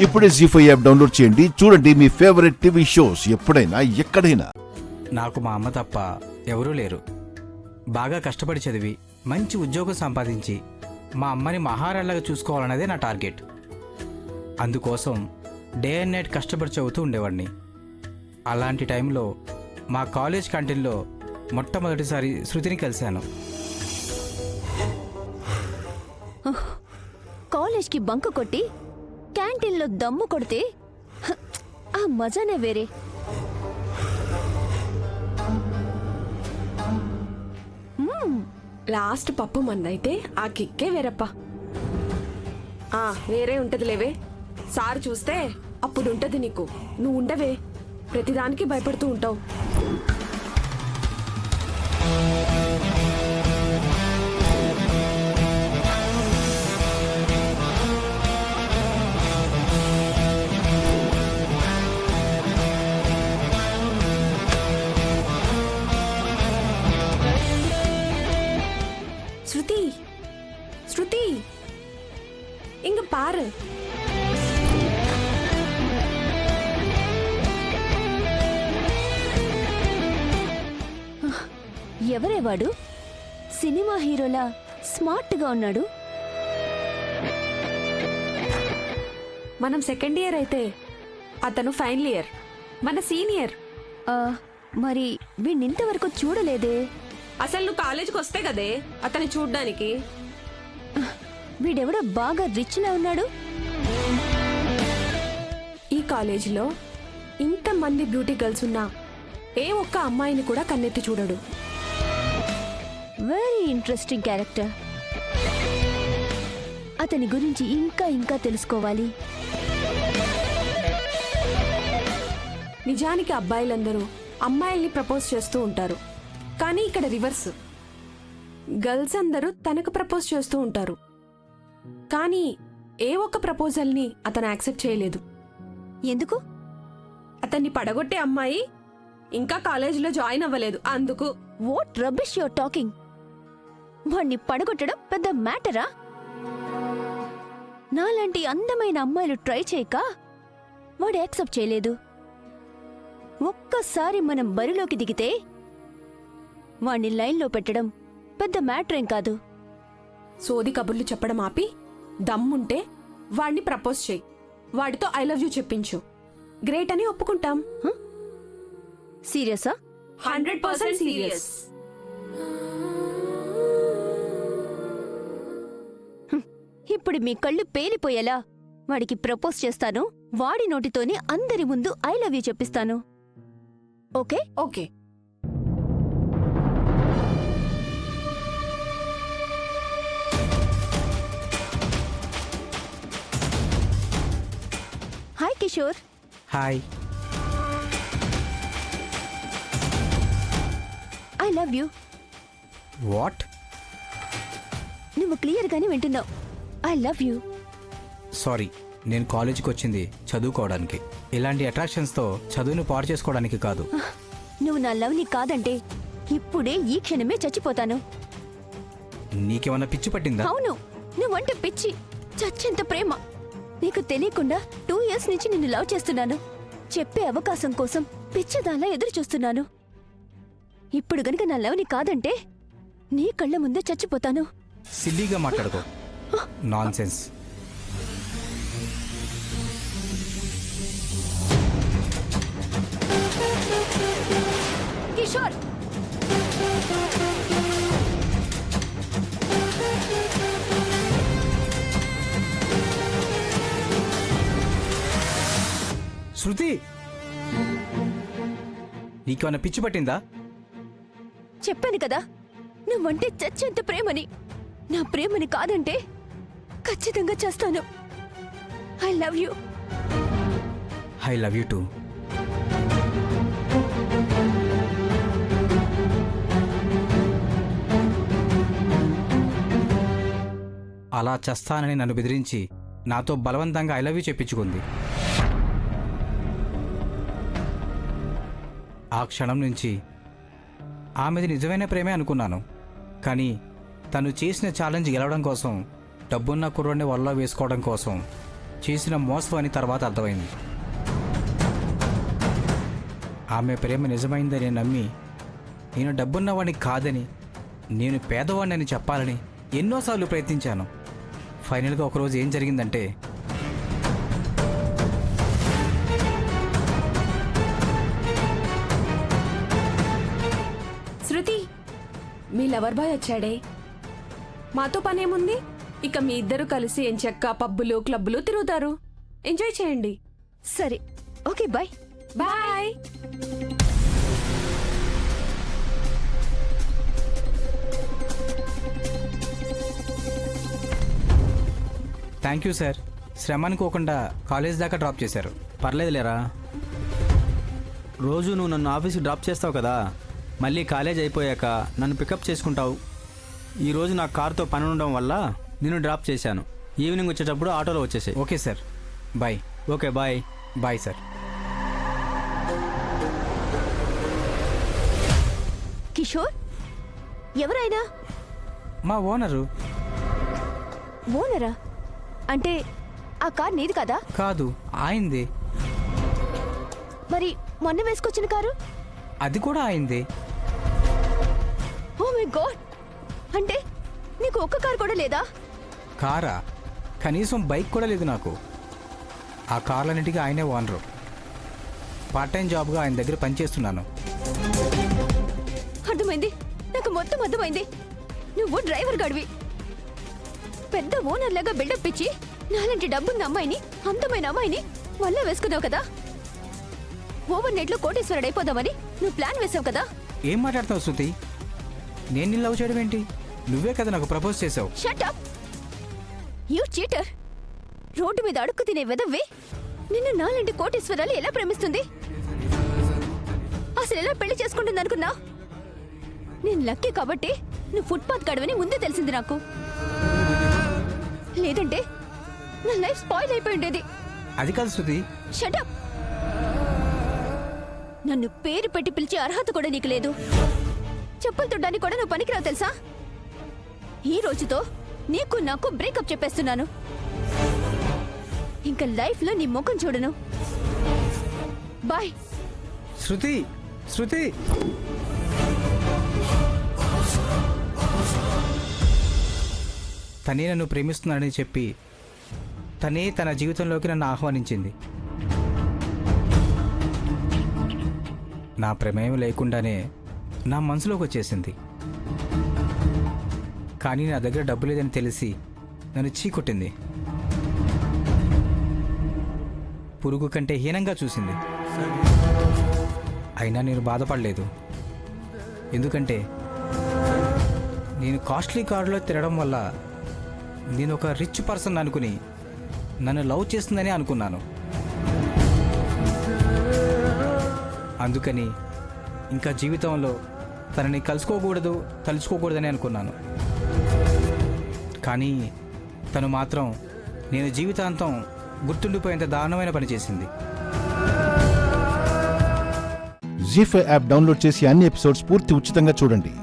ఇప్పుడే జీ5 app download చేయండి. చూడండి మీ ఫేవరెట్ టీవీ షోస్ ఎప్పుడైనా ఎక్కడైనా. నాకు మా అమ్మ తప్ప ఎవరూ లేరు. బాగా కష్టపడి చదివి మంచి ఉద్యోగం సంపాదించి మా అమ్మని మహారాణిలాగా చూసుకోవాలన్నదే నా టార్గెట్. అందుకోసం డే అండ్ నైట్ కష్టపడి చదువుతూ ఉండేవాడిని. అలాంటి టైంలో మా కాలేజ్ క్యాంటీన్లో మొట్టమొదటిసారి శృతిని కలిశాను. కాలేజ్కి బంక్ కొట్టి క్యాంటీన్లో దమ్ము కొడితే ఆ మజానే వేరే. లాస్ట్ పప్పు మందైతే ఆ కిక్కే వేరప్ప. వేరే ఉంటది లేవే. సార్ చూస్తే అప్పుడు ఉంటది నీకు. నువ్వు ఉండవే, ప్రతిదానికి భయపడుతూ ఉంటావు. ஸ்ருதி இங்க பாரு. ఎవరే వాడు? సినిమా హీరోలా స్మార్ట్ గా ఉన్నాడు. మనం సెకండ్ ఇయర్ అయితే అతను ఫైనల్ ఇయర్, మన సీనియర్. మరి వీణ్ణింతవరకు చూడలేదే. అసలు నువ్వు కాలేజీకి వస్తే కదే అతన్ని చూడ్డానికి. వీడెవడో బాగా రిచ్ లా ఉన్నాడు. ఈ కాలేజీలో ఇంతమంది బ్యూటీ గర్ల్స్ ఉన్నా ఏ ఒక్క అమ్మాయిని కూడా కన్నెత్తి చూడడు. Very interesting character. అతని గురించి ఇంకా ఇంకా తెలుసుకోవాలి. నిజానికి అబ్బాయిలందరూ అమ్మాయిల్ని ప్రపోజ్ చేస్తూ ఉంటారు, కానీ ఇక్కడ రివర్స్. గర్ల్స్ అందరూ తనకు ప్రపోజ్ చేస్తూ ఉంటారు, కానీ ఏ ఒక్క ప్రపోజల్ని అతను యాక్సెప్ట్ చేయలేదు. ఎందుకు? అతన్ని పడగొట్టే అమ్మాయి ఇంకా కాలేజీలో జాయిన్ అవ్వలేదు, అందుకు. What rubbish your talking? వాణ్ణి పడగొట్టడం పెద్ద మ్యాటరా? నాలాంటి అందమైన అమ్మాయిలు ట్రై చేయక వాడు యాక్సెప్ట్ చేయలేదు. ఒక్కసారి మనం బరిలోకి దిగితే వాణ్ణి లైన్లో పెట్టడం పెద్ద మ్యాటర్ ఏం కాదు. సోది కబుర్లు చెప్పడం ఆపి దమ్ముంటే వాడిని ప్రపోజ్ చేయి. వాడితో ఐ లవ్ యూ చెప్పించు. గ్రేట్ అని ఒప్పుకుంటాం. సీరియసా? 100% సీరియస్. ఇప్పుడు మీ కళ్ళు పేలిపోయేలా వాడికి ప్రపోజ్ చేస్తాను. వాడి నోటితోనే అందరి ముందు ఐ లవ్ యూ చెప్పిస్తాను. Okay? Okay. Hi Kishore. Hi. I love you. What? నువ్వు క్లియర్గానే వింటున్నావు. I love you. సారీ, నేను కాలేజీకి వచ్చింది చదువుకోవడానికి. ఇలాంటి అట్రాక్షన్స్తో చదువును పాడు చేసుకోవడానికి కాదు. నువ్వు నా లవ్ని కాదంటే ఇప్పుడే ఈ క్షణమే చచ్చిపోతాను. నీకేమన్నా పిచ్చి పట్టిందా? అవును, నువ్వంటే పిచ్చి, చచ్చేంత ప్రేమ. నీకు తెలియకుండా 2 years నుంచి నిన్ను లవ్ చేస్తున్నాను. చెప్పే అవకాశం కోసం పిచ్చిదాలా ఎదురు చూస్తున్నాను. ఇప్పుడు గనుక నా లవ్ని కాదంటే నీ కళ్ళ ముందే చచ్చిపోతాను. సిల్లీగా మాట్లాడుకో. నాన్సెన్స్. కిషోర్, శృతి, నీకేమన్నా పిచ్చి పట్టిందా? చెప్పాను కదా నువ్వంటే చచ్చేంత ప్రేమని. నా ప్రేమని కాదంటే ఖచ్చితంగా చేస్తాను. I love you. I love you two. అలా చేస్తానని నన్ను బెదిరించి నాతో బలవంతంగా ఐ లవ్ యూ చెప్పించుకుంది. ఆ క్షణం నుంచి ఆమెది నిజమైన ప్రేమే అనుకున్నాను. కానీ తను చేసిన ఛాలెంజ్ గెలవడం కోసం, డబ్బున్న కుర్రాడిని వల్ల వేసుకోవడం కోసం చేసిన మోసం అని తర్వాత అర్థమైంది. ఆమె ప్రేమ నిజమైందని నమ్మి నేను డబ్బున్నవాడిని కాదని, నేను పేదవాడిని చెప్పాలని ఎన్నోసార్లు ప్రయత్నించాను. ఫైనల్గా ఒకరోజు ఏం జరిగిందంటే, శృతి, మీ లవర్ బాయ్ వచ్చాడే. మాతో పనేముంది? ఇక మీ ఇద్దరు కలిసి ఎంచక్క పబ్బులు క్లబ్బులు తిరుగుతారు. ఎంజాయ్ చేయండి. సరే, okay, bye. Bye. Thank you sir, శ్రమ అనుకోకుండా కాలేజ్ దాకా డ్రాప్ చేశారు. పర్లేదులేరా, రోజు నువ్వు నన్ను ఆఫీస్కి డ్రాప్ చేస్తావు కదా, మళ్ళీ కాలేజ్ అయిపోయాక నన్ను పికప్ చేసుకుంటావు. ఈరోజు నా కార్తో పని ఉండడం వల్ల నిన్ను డ్రాప్ చేశాను. ఈవినింగ్ వచ్చేటప్పుడు ఆటోలో వచ్చేసాయి. Okay sir, bye. Okay, bye. Bye sir. Kishore, ఎవరైనా? మా ఓనరు. ఓనరా? అంటే ఆ కార్ నీది కదా? కాదు, ఆయింది. మరి మొన్న వేసుకొచ్చిన కారు? అది కూడా ఆయింది. ఓ మై గాడ్, అంటే నీకు ఒక్క కారు కూడా లేదా? కారా? కనీసం బైక్ కూడా లేదు నాకు. ఆ కార్లన్నిటికీ ఆయనే ఓనరు. పార్ట్ టైం జాబ్గా ఆయన దగ్గర పనిచేస్తున్నాను. అర్థమైంది, నాకు మొత్తం అర్థమైంది. నువ్వు డ్రైవర్ గడివి. పెద్ద ఓనర్ లాగా బిల్డప్ ఇచ్చి నాలాంటి డబ్బున్న అమ్మాయిని, అందమైన అమ్మాయిని వల్ల వేసుకున్నావు కదా. ఓవర్ నైట్ లో కోటేశ్వరుడు అయిపోదామని నువ్వు ప్లాన్ వేసావు కదా. ఏం మాట్లాడుతావు శృతి? నేను నిన్ను లవ్ చేయడం ఏంటి? నువ్వే కదా నాకు ప్రపోజ్ చేసావు. Shut up, you cheater. Road మీద అడుక్కు తినే వెదవ్వి నిన్ను నాలాంటి కోటేశ్వరాలు ఎలా ప్రేమిస్తుంది? అసలు ఎలా పెళ్లి చేసుకుంటుంది అనుకున్నా? నేను లక్కీ కాబట్టి నువ్వు ఫుట్పాత్ గడవని ముందే తెలిసింది నాకు. లేదంటే నా లైఫ్ స్పాయిల్ అయిపోయి ఉండేది. అది కాదు శృతి. Shut up. నన్ను పేరు పెట్టి పిలిచే అర్హత కూడా నీకు లేదు. చెప్పులు తుడ్డానికి కూడా నువ్వు పనికిరావు తెలుసా? ఈ రోజుతో నీకు నాకు బ్రేకప్ చెప్పేస్తున్నాను. ఇంకా లైఫ్ లో నీ ముఖం చూడను. బాయ్. శృతి, శృతి. తనే నన్ను ప్రేమిస్తున్నానని చెప్పి తనే తన జీవితంలోకి నన్ను ఆహ్వానించింది. నా ప్రమేయం లేకుండానే నా మనసులోకి వచ్చేసింది. కానీ నా దగ్గర డబ్బు లేదని తెలిసి నన్ను చీకొట్టింది. పురుగు కంటే హీనంగా చూసింది. అయినా నేను బాధపడలేదు. ఎందుకంటే నేను కాస్ట్లీ కారులో తిరగడం వల్ల నేను ఒక రిచ్ పర్సన్ అనుకుని నన్ను లవ్ చేస్తుందని అనుకున్నాను. అందుకని ఇంకా జీవితంలో తనని కలుసుకోకూడదు, తలుచుకోకూడదని అనుకున్నాను. కానీ తను మాత్రం నేను జీవితాంతం గుర్తుండిపోయేంత దారుణమైన పని చేసింది. జీ5 యాప్ డౌన్లోడ్ చేసి అన్ని ఎపిసోడ్స్ పూర్తి ఉచితంగా చూడండి.